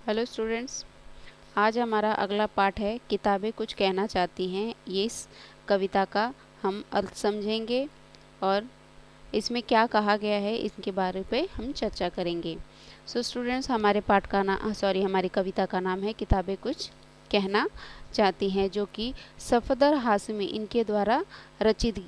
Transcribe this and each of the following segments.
Hello students, आज हमारा अगला पाठ है किताबें कुछ कहना चाहती हैं। ये इस कविता का हम अर्थ समझेंगे और इसमें क्या कहा गया है इसके बारे पे हम चर्चा करेंगे। सो स्टूडेंट्स, हमारे हमारी कविता का नाम है किताबें कुछ कहना चाहती हैं, जो कि सफदर हाशमी इनके द्वारा रचित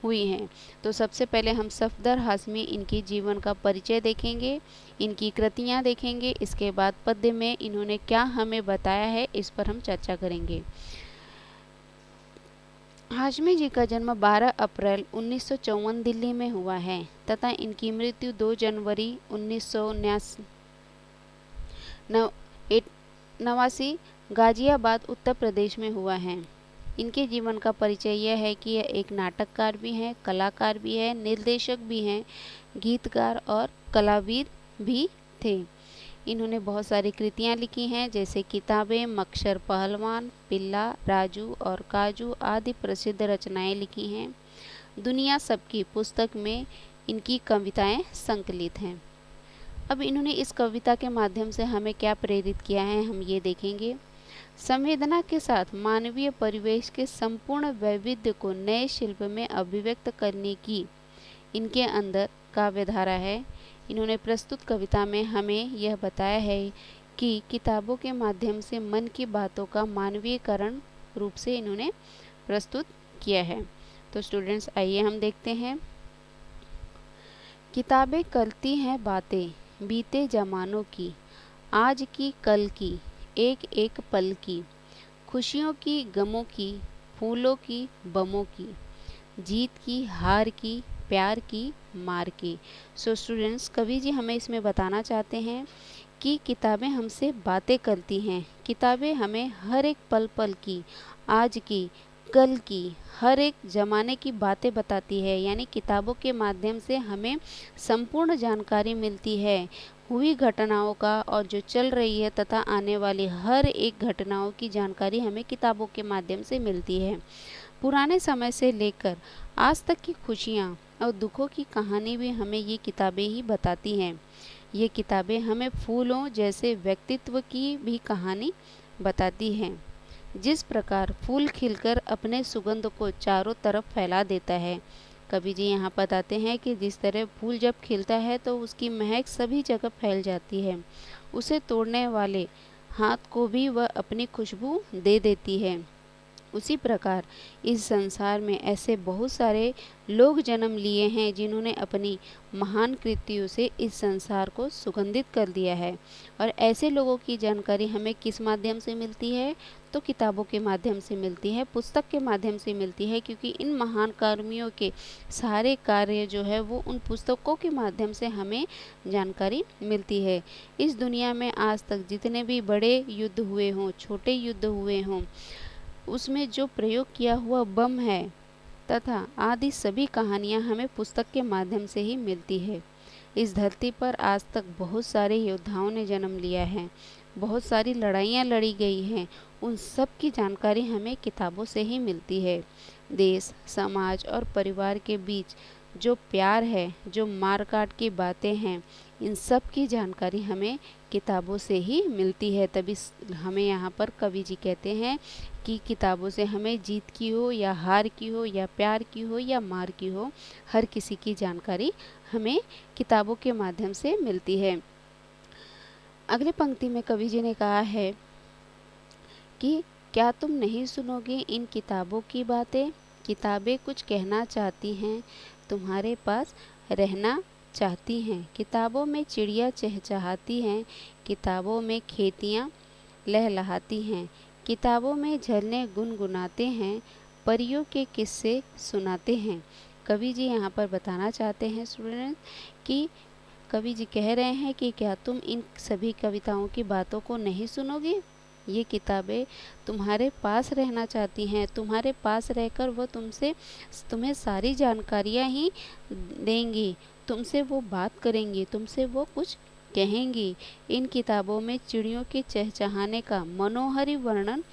हुई हैं। तो सबसे पहले हम सफदर हाशमी इनकी जीवन का परिचय देखेंगे, इनकी कृतियाँ देखेंगे। इसके बाद पद्य में इन्होंने क्या हमें बताया है इस पर हम चर्चा करेंगे। हाशमी जी का जन्म 12 अप्रैल 1954 दिल्ली में हुआ है तथा इनकी मृत्यु 2 जनवरी 1989 गाजियाबाद उत्तर प्रदेश में हुआ है। इनके जीवन का परिचय यह है कि यह एक नाटककार भी हैं, कलाकार भी हैं, निर्देशक भी हैं, गीतकार और कलाविद भी थे। इन्होंने बहुत सारी कृतियाँ लिखी हैं, जैसे किताबें, मक्सर पहलवान, पिल्ला, राजू और काजू आदि प्रसिद्ध रचनाएं लिखी हैं। दुनिया सबकी पुस्तक में इनकी कविताएं संकलित हैं। अब इन्होंने इस कविता के माध्यम से हमें क्या प्रेरित किया है, हम ये देखेंगे। संवेदना के साथ मानवीय परिवेश के संपूर्ण वैविध्य को नए शिल्प में अभिव्यक्त करने की इनके अंदर काव्यधारा है। इन्होंने प्रस्तुत कविता में हमें यह बताया है कि किताबों के माध्यम से मन की बातों का मानवीयकरण रूप से इन्होंने प्रस्तुत किया है। तो स्टूडेंट्स, आइए हम देखते हैं। किताबें करती हैं बातें बीते जमानों की, आज की कल की, एक एक पल की, खुशियों की गमों की, फूलों की बमों की, जीत की हार की, प्यार की मार की। सो स्टूडेंट्स, कवि जी हमें इसमें बताना चाहते हैं कि किताबें हमसे बातें करती हैं। किताबें हमें हर एक पल पल की, आज की, कल की, हर एक ज़माने की बातें बताती है। यानी किताबों के माध्यम से हमें संपूर्ण जानकारी मिलती है हुई घटनाओं का, और जो चल रही है तथा आने वाली हर एक घटनाओं की जानकारी हमें किताबों के माध्यम से मिलती है। पुराने समय से लेकर आज तक की खुशियाँ और दुखों की कहानी भी हमें ये किताबें ही बताती हैं। ये किताबें हमें फूलों जैसे व्यक्तित्व की भी कहानी बताती हैं। जिस प्रकार फूल खिलकर अपने सुगंध को चारों तरफ फैला देता है, कवि जी यहाँ बताते हैं कि जिस तरह फूल जब खिलता है तो उसकी महक सभी जगह फैल जाती है, उसे तोड़ने वाले हाथ को भी वह अपनी खुशबू दे देती है। उसी प्रकार इस संसार में ऐसे बहुत सारे लोग जन्म लिए हैं जिन्होंने अपनी महान कृतियों से इस संसार को सुगंधित कर दिया है। और ऐसे लोगों की जानकारी हमें किस माध्यम से मिलती है? तो किताबों के माध्यम से मिलती है, पुस्तक के माध्यम से मिलती है, क्योंकि इन महान कर्मियों के सारे कार्य जो है वो उन पुस्तकों के माध्यम से हमें जानकारी मिलती है। इस दुनिया में आज तक जितने भी बड़े युद्ध हुए हों, छोटे युद्ध हुए हों, उसमें जो प्रयोग किया हुआ बम है तथा आदि सभी कहानियाँ हमें पुस्तक के माध्यम से ही मिलती है। इस धरती पर आज तक बहुत सारे योद्धाओं ने जन्म लिया है, बहुत सारी लड़ाइयाँ लड़ी गई हैं, उन सब की जानकारी हमें किताबों से ही मिलती है। देश, समाज और परिवार के बीच जो प्यार है, जो मार काट की बातें हैं, इन सब की जानकारी हमें किताबों से ही मिलती है। तभी हमें यहाँ पर कवि जी कहते हैं कि किताबों से हमें जीत की हो या हार की हो या प्यार की हो या मार की हो, हर किसी की जानकारी हमें किताबों के माध्यम से मिलती है। अगली पंक्ति में कवि जी ने कहा है कि क्या तुम नहीं सुनोगे इन किताबों की बातें? किताबें कुछ कहना चाहती हैं, तुम्हारे पास रहना चाहती हैं। किताबों में चिड़िया चहचहाती हैं, किताबों में खेतियाँ लहलहाती हैं, किताबों में झरने गुनगुनाते हैं, परियों के किस्से सुनाते हैं। कवि जी यहाँ पर बताना चाहते हैं स्टूडेंट कि कवि जी कह रहे हैं कि क्या तुम इन सभी कविताओं की बातों को नहीं सुनोगे? ये किताबें तुम्हारे पास रहना चाहती हैं, तुम्हारे पास रहकर वो तुम्हें सारी जानकारियाँ ही देंगी, तुमसे वो बात करेंगी, तुमसे वो कुछ कहेंगी। इन किताबों में चिड़ियों के चहचहाने का मनोहरी वर्णन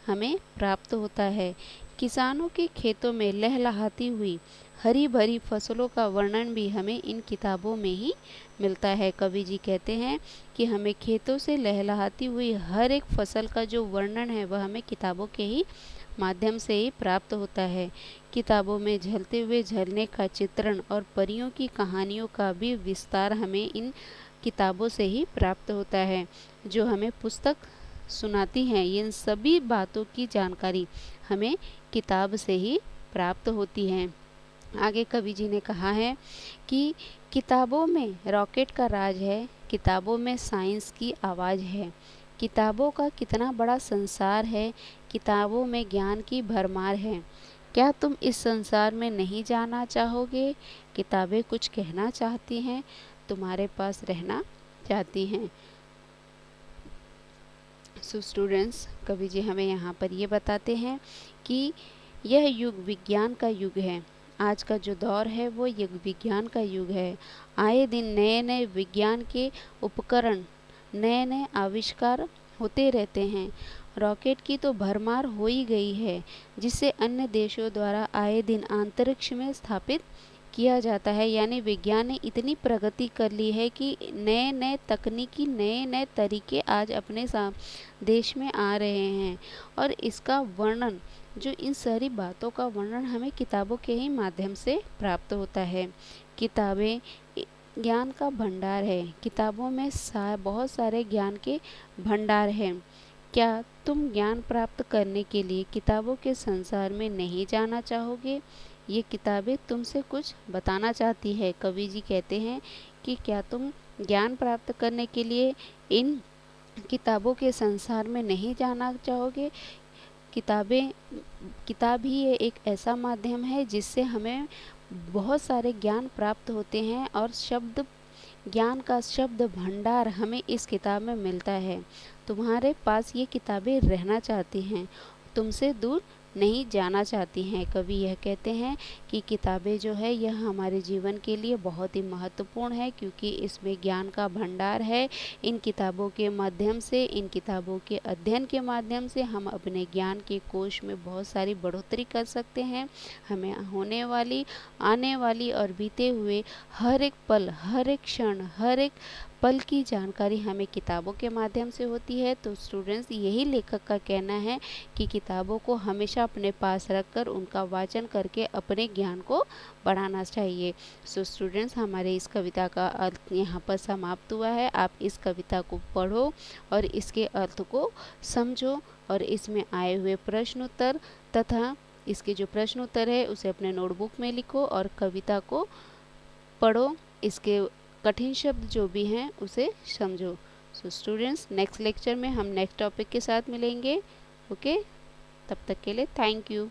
हमें प्राप्त होता है किसानों के खेतों में लहलहाती हुई हरी भरी फसलों का वर्णन भी हमें इन किताबों में ही मिलता है। कवि जी कहते हैं कि हमें खेतों से लहलहाती हुई हर एक फसल का जो वर्णन है वह हमें किताबों के ही माध्यम से ही प्राप्त होता है। किताबों में झलते हुए झरने का चित्रण और परियों की कहानियों का भी विस्तार हमें इन किताबों से ही प्राप्त होता है। जो हमें पुस्तक सुनाती हैं, इन सभी बातों की जानकारी हमें किताब से ही प्राप्त होती है। आगे कवि जी ने कहा है कि किताबों में रॉकेट का राज है, किताबों में साइंस की आवाज़ है। किताबों का कितना बड़ा संसार है, किताबों में ज्ञान की भरमार है। क्या तुम इस संसार में नहीं जाना चाहोगे? किताबें कुछ कहना चाहती हैं, तुम्हारे पास रहना चाहती हैं। सो स्टूडेंट्स, कवि जी हमें यहाँ पर ये बताते हैं कि यह युग विज्ञान का युग है। आज का जो दौर है वो युग विज्ञान का युग है। आए दिन नए नए विज्ञान के उपकरण, नए नए आविष्कार होते रहते हैं। रॉकेट की तो भरमार हो ही गई है, जिसे अन्य देशों द्वारा आए दिन अंतरिक्ष में स्थापित किया जाता है। यानी विज्ञान ने इतनी प्रगति कर ली है कि नए नए तकनीकी, नए नए तरीके आज अपने देश में आ रहे हैं। और इसका वर्णन, जो इन सारी बातों का वर्णन हमें किताबों के ही माध्यम से प्राप्त होता है। किताबें ज्ञान का भंडार है। किताबों में बहुत सारे ज्ञान के भंडार हैं। क्या तुम ज्ञान प्राप्त करने के लिए किताबों के संसार में नहीं जाना चाहोगे? ये किताबें तुमसे कुछ बताना चाहती है। कवि जी कहते हैं कि क्या तुम ज्ञान प्राप्त करने के लिए इन किताबों के संसार में नहीं जाना चाहोगे? किताब ही एक ऐसा माध्यम है जिससे हमें बहुत सारे ज्ञान प्राप्त होते हैं और ज्ञान का शब्द भंडार हमें इस किताब में मिलता है। तुम्हारे पास ये किताबें रहना चाहती हैं, तुमसे दूर नहीं जाना चाहती हैं। कवि यह कहते हैं कि किताबें जो है यह हमारे जीवन के लिए बहुत ही महत्वपूर्ण है, क्योंकि इसमें ज्ञान का भंडार है। इन किताबों के माध्यम से, इन किताबों के अध्ययन के माध्यम से हम अपने ज्ञान के कोश में बहुत सारी बढ़ोतरी कर सकते हैं। हमें होने वाली, आने वाली और बीते हुए हर एक पल, हर एक क्षण, हर एक पल की जानकारी हमें किताबों के माध्यम से होती है। तो स्टूडेंट्स, यही लेखक का कहना है कि किताबों को हमेशा अपने पास रखकर उनका वाचन करके अपने ज्ञान को बढ़ाना चाहिए। सो स्टूडेंट्स, हमारे इस कविता का अर्थ यहाँ पर समाप्त हुआ है। आप इस कविता को पढ़ो और इसके अर्थ को समझो और इसमें आए हुए प्रश्न उत्तर तथा इसके जो प्रश्न उत्तर है उसे अपने नोटबुक में लिखो और कविता को पढ़ो। इसके कठिन शब्द जो भी हैं उसे समझो। सो स्टूडेंट्स, नेक्स्ट लेक्चर में हम नेक्स्ट टॉपिक के साथ मिलेंगे। ओके, तब तक के लिए थैंक यू।